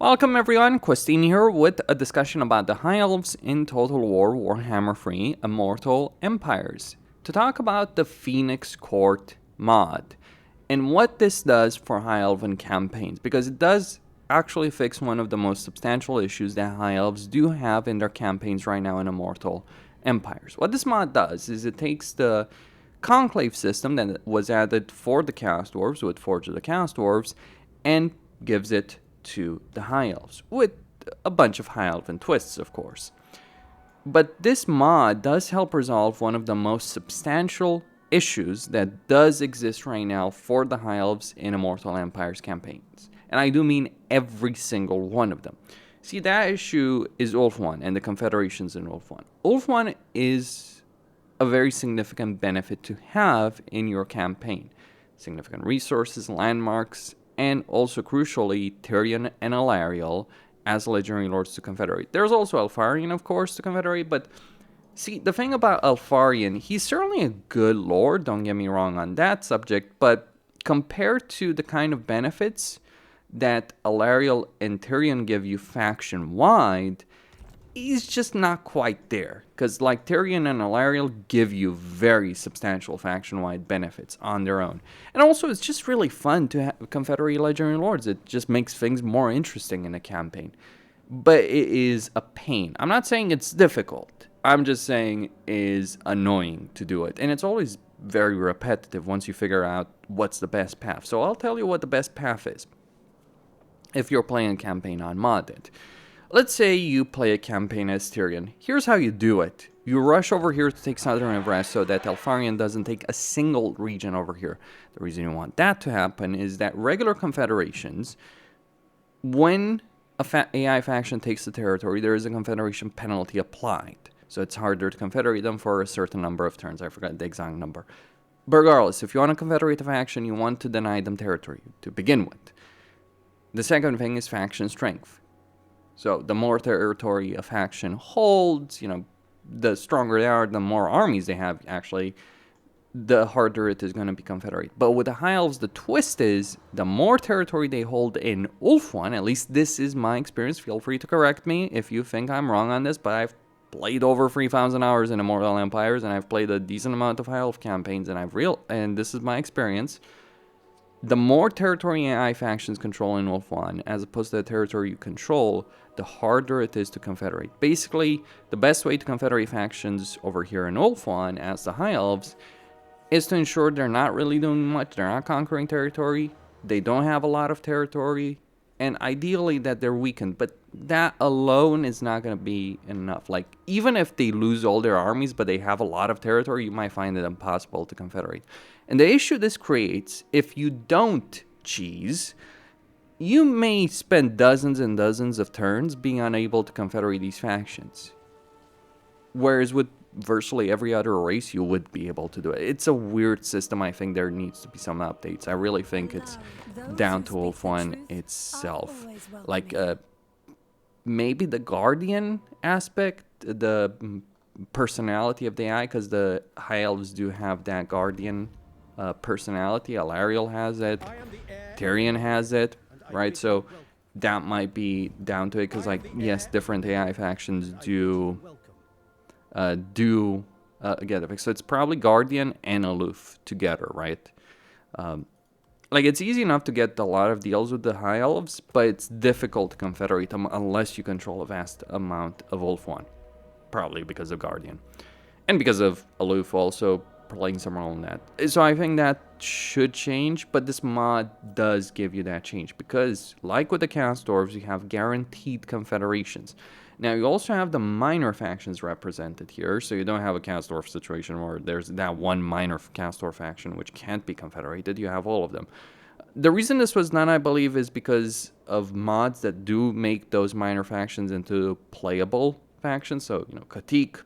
Welcome everyone, Questine here with a discussion about the High Elves in Total War Warhammer 3 Immortal Empires, to talk about the Phoenix Court mod, and what this does for High Elven campaigns, because it does actually fix one of the most substantial issues that High Elves do have in their campaigns right now in Immortal Empires. What this mod does is it takes the Conclave system that was added for the Chaos Dwarfs with Forge of the Chaos Dwarfs and gives it to the High Elves, with a bunch of High Elven twists, of course. But this mod does help resolve one of the most substantial issues that does exist right now for the High Elves in Immortal Empires campaigns. And I do mean every single one of them. See, that issue is Ulf 1 and the Confederations in Ulf 1. Ulf 1 is a very significant benefit to have in your campaign. Significant resources, landmarks, and also, crucially, Tyrion and Alariel as legendary lords to Confederate. There's also Alfarian, of course, to Confederate, but see, the thing about Alfarian, he's certainly a good lord, don't get me wrong on that subject, but compared to the kind of benefits that Alariel and Tyrion give you faction-wide, he's just not quite there. Because like Tyrion and Alariel give you very substantial faction-wide benefits on their own. And also, it's just really fun to have Confederate Legendary Lords. It just makes things more interesting in a campaign. But it is a pain. I'm not saying it's difficult. I'm just saying it is annoying to do it. And it's always very repetitive once you figure out what's the best path. So I'll tell you what the best path is if you're playing a campaign unmodded. Let's say you play a campaign as Tyrion. Here's how you do it. You rush over here to take Southern Everest so that Alfarian doesn't take a single region over here. The reason you want that to happen is that regular confederations, when a AI faction takes the territory, there is a confederation penalty applied. So it's harder to confederate them for a certain number of turns. I forgot the exact number. But regardless, if you want to confederate a faction, you want to deny them territory to begin with. The second thing is faction strength. So the more territory a faction holds, the stronger they are, the more armies they have, actually, the harder it is going to be confederate. But with the High Elves, the twist is, the more territory they hold in Ulf 1, at least this is my experience, feel free to correct me if you think I'm wrong on this, but I've played over 3,000 hours in Immortal Empires, and I've played a decent amount of High Elf campaigns, and this is my experience. The more territory AI factions control in Ulf 1, as opposed to the territory you control, the harder it is to confederate. Basically, the best way to confederate factions over here in Ulf 1, as the High Elves, is to ensure they're not really doing much, they're not conquering territory, they don't have a lot of territory, and ideally that they're weakened. But that alone is not going to be enough. Like, even if they lose all their armies, but they have a lot of territory, you might find it impossible to confederate. And the issue this creates, if you don't cheese, you may spend dozens and dozens of turns being unable to confederate these factions. Whereas with virtually every other race, you would be able to do it. It's a weird system. I think there needs to be some updates. I really think it's down to Ulf 1 itself. Like, maybe the Guardian aspect, the personality of the AI, because the High Elves do have that Guardian personality. Alariel has it, Tyrion has it, right? So that might be down to it, because, like, yes, different AI factions do get it. So it's probably Guardian and Aloof together, right? Like, it's easy enough to get a lot of deals with the High Elves, but it's difficult to confederate them unless you control a vast amount of Ulf 1. Probably because of Guardian. And because of Aloof also playing some role in that. So I think that should change, but this mod does give you that change. Because, like with the Chaos Dwarfs, you have guaranteed confederations. Now, you also have the minor factions represented here, so you don't have a Chaos Dwarf situation where there's that one minor Chaos Dwarf faction which can't be confederated. You have all of them. The reason this was done, I believe, is because of mods that do make those minor factions into playable factions. So, Katik,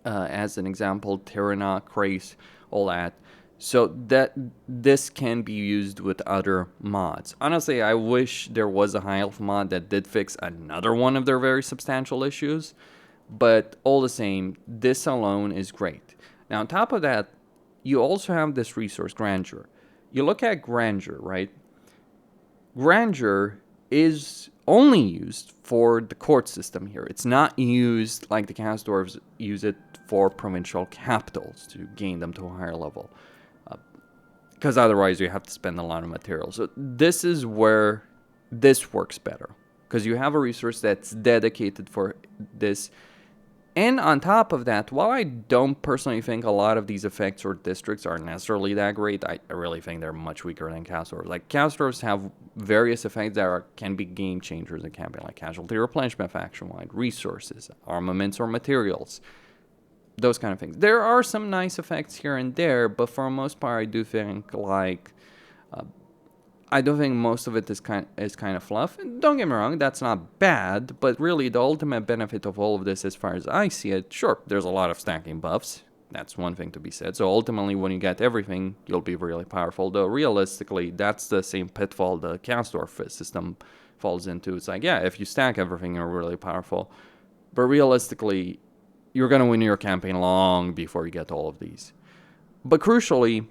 as an example, Tirana, Crix, all that. So that this can be used with other mods. Honestly, I wish there was a High Elf mod that did fix another one of their very substantial issues. But all the same, this alone is great. Now, on top of that, you also have this resource, Grandeur. You look at Grandeur, right? Grandeur is only used for the court system here. It's not used like the Chaos Dwarfs use it for provincial capitals to gain them to a higher level. Because otherwise you have to spend a lot of material. So this is where this works better. Because you have a resource that's dedicated for this. And on top of that, while I don't personally think a lot of these effects or districts are necessarily that great, I really think they're much weaker than Chaos Dwarfs. Like, Chaos Dwarfs have various effects that can be game changers in campaign, like casualty replenishment faction-wide, resources, armaments or materials, those kind of things. There are some nice effects here and there, but for the most part, I do think, like, I don't think most of it is kind of fluff. And don't get me wrong, that's not bad, but really the ultimate benefit of all of this, as far as I see it, sure, there's a lot of stacking buffs. That's one thing to be said. So ultimately, when you get everything, you'll be really powerful. Though realistically, that's the same pitfall the Chaos Dwarf system falls into. It's like, yeah, if you stack everything, you're really powerful. But realistically, you're going to win your campaign long before you get all of these. But crucially,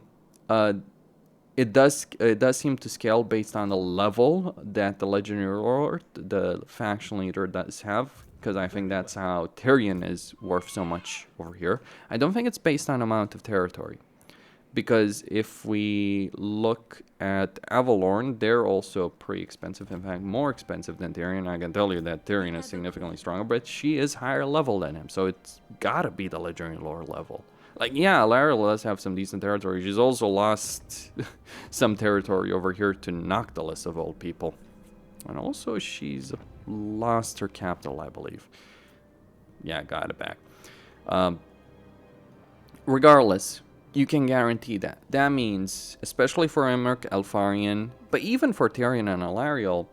it does seem to scale based on the level that the Legendary Lord, the faction leader, does have. Because I think that's how Tyrion is worth so much over here. I don't think it's based on amount of territory. Because if we look at Avalorn, they're also pretty expensive. In fact, more expensive than Tyrion. I can tell you that Tyrion is significantly stronger, but she is higher level than him. So it's gotta be the Legendary Lord level. Like, yeah, Lara does have some decent territory. She's also lost some territory over here to Noctilus of all people. And also, she's lost her capital, I believe. Yeah, got it back. Regardless, you can guarantee that. That means, especially for Emmerich, Elfarion, but even for Tyrion and Alariel,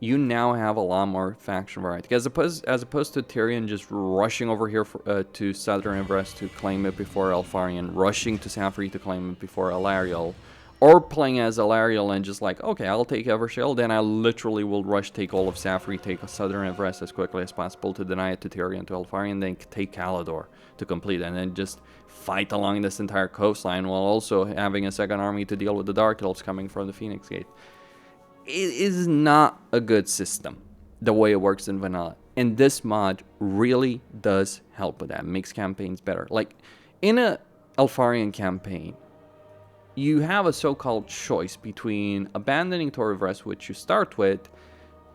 you now have a lot more faction variety. As opposed to Tyrion just rushing over here to Southern Everest to claim it before Elfarion, rushing to Safri to claim it before Alariel, or playing as Alariel and just like, okay, I'll take Evershield, then I literally will rush, take all of Safri, take Southern Everest as quickly as possible to deny it to Tyrion, to Elfarion, then take Calador to complete it, and then just fight along this entire coastline while also having a second army to deal with the Dark Elves coming from the Phoenix Gate. It is not a good system, the way it works in vanilla. And this mod really does help with that. It makes campaigns better. Like, in a Elfarion campaign, you have a so-called choice between abandoning Tor of Rest, which you start with,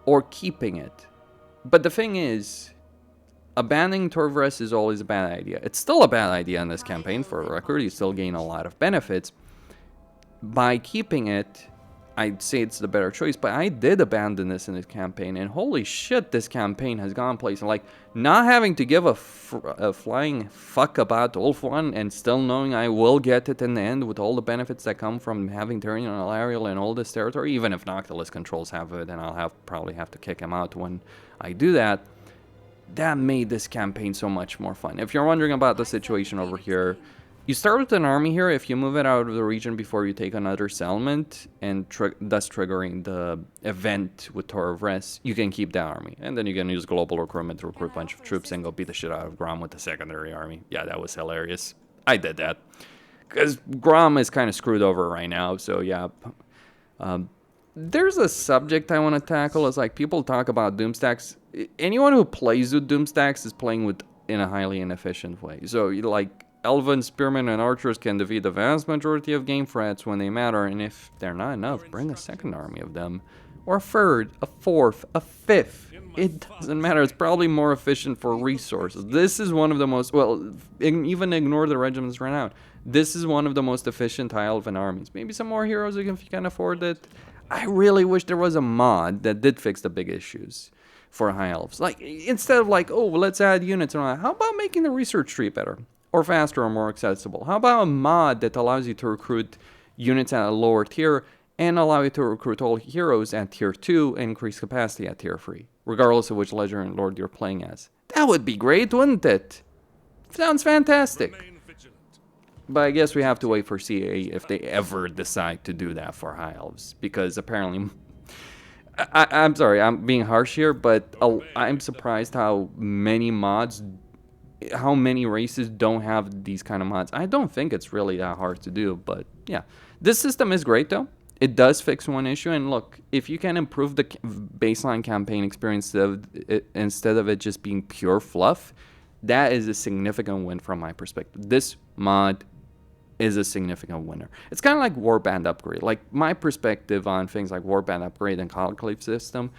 or keeping it. But the thing is, abandoning Tor of Rest is always a bad idea. It's still a bad idea in this campaign, for a record. You still gain a lot of benefits. By keeping it, I'd say it's the better choice, but I did abandon this in this campaign, and holy shit, this campaign has gone places. Like, not having to give a flying fuck about Ulf 1 and still knowing I will get it in the end with all the benefits that come from having Tyrion and Alariel and all this territory, even if Noctilus controls half of it, and I'll probably have to kick him out when I do that. That made this campaign so much more fun. If you're wondering about the situation over here, you start with an army here. If you move it out of the region before you take another settlement, and thus triggering the event with Tor of Rest, you can keep that army. And then you can use global recruitment to recruit a bunch of troops and go beat the shit out of Grom with the secondary army. Yeah, that was hilarious. I did that. Because Grom is kind of screwed over right now, so yeah. There's a subject I want to tackle. It's like, people talk about Doomstacks. Anyone who plays with Doomstacks is playing in a highly inefficient way. So, like, Elven, Spearmen, and Archers can defeat the vast majority of game threats when they matter, and if they're not enough, bring a second army of them. Or a third, a fourth, a fifth. It doesn't matter. It's probably more efficient for resources. This is one of the most, well, even ignore the regiments right now. This is one of the most efficient High Elven armies. Maybe some more heroes if you can afford it. I really wish there was a mod that did fix the big issues for High Elves. Like, instead of like, oh, let's add units and all that, how about making the research tree better? Or faster or more accessible? How about a mod that allows you to recruit units at a lower tier and allow you to recruit all heroes at tier 2 and increase capacity at tier 3, regardless of which Legendary Lord you're playing as? That would be great, wouldn't it? Sounds fantastic. But I guess we have to wait for CA if they ever decide to do that for High Elves, because apparently, I'm sorry, I'm being harsh here, but I'm surprised how many races don't have these kind of mods. I don't think it's really that hard to do, but yeah. This system is great, though. it does fix one issue. And look, if you can improve the baseline campaign experience instead of it just being pure fluff, that is a significant win from my perspective. This mod is a significant winner. It's kind of like Warband upgrade. Like, my perspective on things like Warband upgrade and Conclave system,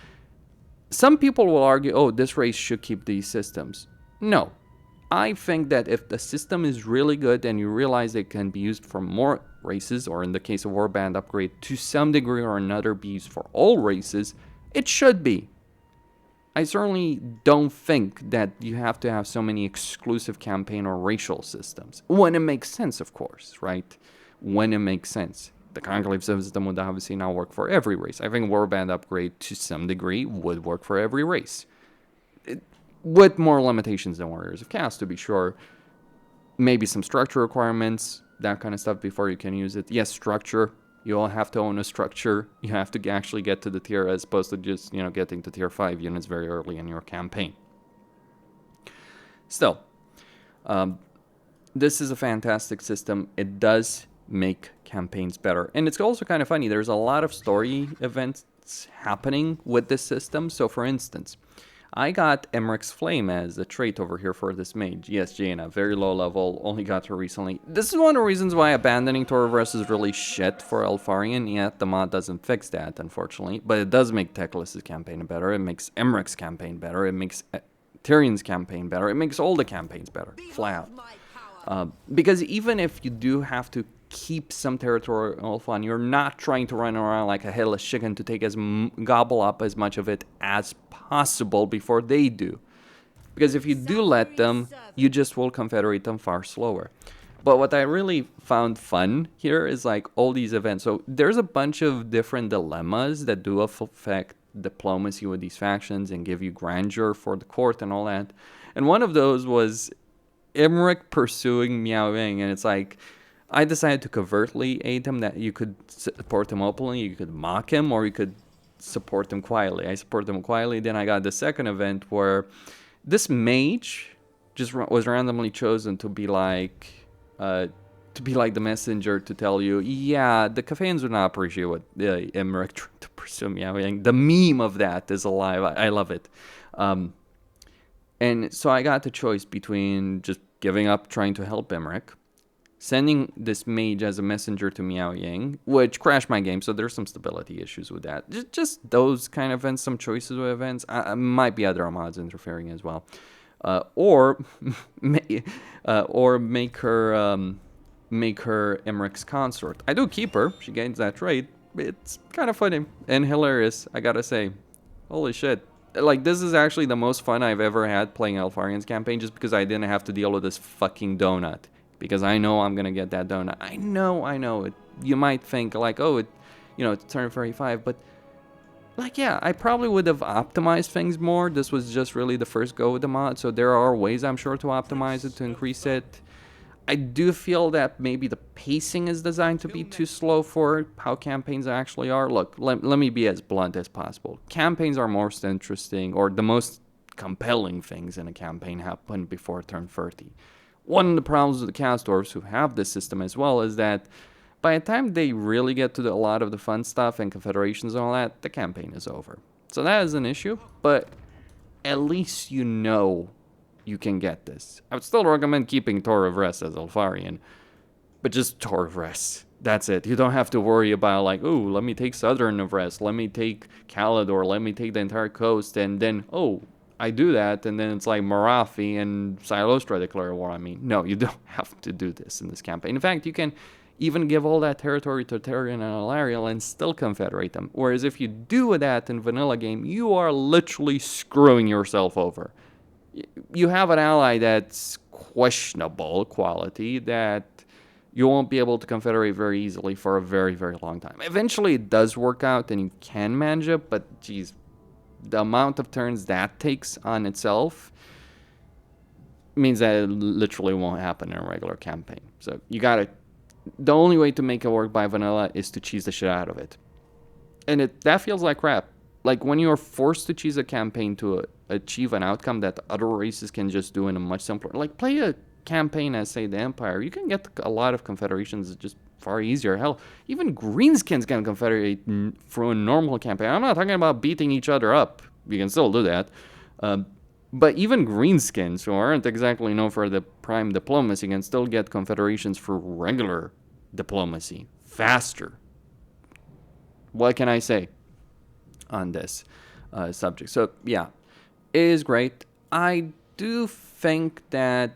some people will argue, oh, this race should keep these systems. No. I think that if the system is really good and you realize it can be used for more races, or in the case of Warband upgrade, to some degree or another be used for all races, it should be. I certainly don't think that you have to have so many exclusive campaign or racial systems. When it makes sense, of course, right? When it makes sense. The Conclave system would obviously not work for every race. I think Warband upgrade, to some degree, would work for every race. With more limitations than Warriors of Chaos, to be sure. Maybe some structure requirements, that kind of stuff before you can use it. Yes, structure. You all have to own a structure. You have to actually get to the tier as opposed to just, getting to tier 5 units very early in your campaign. Still, this is a fantastic system. It does make campaigns better. And it's also kind of funny. There's a lot of story events happening with this system. So, for instance, I got Emmeric's Flame as a trait over here for this mage. Yes, Jaina, very low level, only got her recently. This is one of the reasons why abandoning Torvres is really shit for Elfarian, yet the mod doesn't fix that, unfortunately. But it does make Teclis' campaign better, it makes Emmeric's campaign better, it makes Tyrion's campaign better, it makes all the campaigns better, flat out. Because even if you do have to keep some territorial fun, you're not trying to run around like a headless chicken to take gobble up as much of it as possible before they do. Because if you do let them, you just will confederate them far slower. But what I really found fun here is like all these events. So there's a bunch of different dilemmas that do affect diplomacy with these factions and give you grandeur for the court and all that. And one of those was Emmerich pursuing Miao Ying, and it's like, I decided to covertly aid him, that you could support him openly, you could mock him, or you could support him quietly. I supported him quietly. Then I got the second event where this mage just was randomly chosen to be like the messenger to tell you, yeah, the Cathans would not appreciate what Emmerich tried to pursue Miao Yang. The meme of that is alive. I love it. And so I got the choice between just giving up trying to help Emmerich, sending this mage as a messenger to Miao Yang, which crashed my game, so there's some stability issues with that. Just those kind of events, some choices with events. Might be other mods interfering as well. Or make her Emmerich's consort. I do keep her. She gains that trait. It's kind of funny and hilarious, I gotta say. Holy shit. Like, this is actually the most fun I've ever had playing Elfarian's campaign, just because I didn't have to deal with this fucking donut. Because I know I'm gonna get that donut. I know. You might think like, oh, it's turn 35, but like, yeah, I probably would have optimized things more. This was just really the first go with the mod, so there are ways, I'm sure, to optimize it, to increase it. I do feel that maybe the pacing is designed to be too slow for how campaigns actually are. Look, let me be as blunt as possible. Campaigns are most interesting, or the most compelling things in a campaign happen before turn 30. One of the problems with the Chaos Dwarfs, who have this system as well, is that by the time they really get to a lot of the fun stuff and confederations and all that, the campaign is over. So that is an issue, but at least you know you can get this. I would still recommend keeping Tor of Rest as Elfarian, but just Tor of Rest. That's it. You don't have to worry about like, oh, let me take Southern of Rest, let me take Calador, let me take the entire coast, and then, oh, I do that, and then it's like Marathi and Silostra declare war on me. No, you don't have to do this in this campaign. In fact, you can even give all that territory to Tyrion and Alariel and still confederate them. Whereas if you do that in vanilla game, you are literally screwing yourself over. You have an ally that's questionable quality that you won't be able to confederate very easily for a very, very long time. Eventually it does work out and you can manage it, but geez, the amount of turns that takes on itself means that it literally won't happen in a regular campaign. So you gotta, the only way to make it work by vanilla is to cheese the shit out of it. And that feels like crap. Like when you're forced to cheese a campaign to achieve an outcome that other races can just do in a much simpler, like play a campaign as say the Empire, you can get a lot of confederations just far easier. Hell, even greenskins can confederate through a normal campaign. I'm not talking about beating each other up. You can still do that. But even greenskins, who aren't exactly known for the prime diplomacy, can still get confederations for regular diplomacy faster. What can I say on this subject? So yeah, it is great. I do think that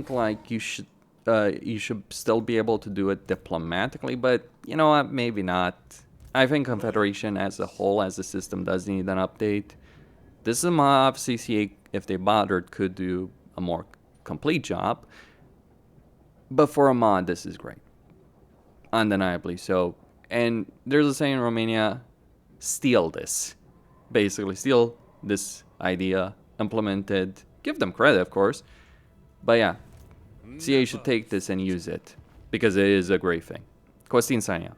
like you should still be able to do it diplomatically, but you know what? Maybe not. I think Confederation as a whole, as a system, does need an update. This is a mod. CCA, if they bothered, could do a more complete job. But for a mod, this is great. Undeniably so. And there's a saying in Romania, steal this. Basically, steal this idea, implement it. Give them credit, of course. But yeah, CA should take this and use it. Because it is a great thing. Costin signing out.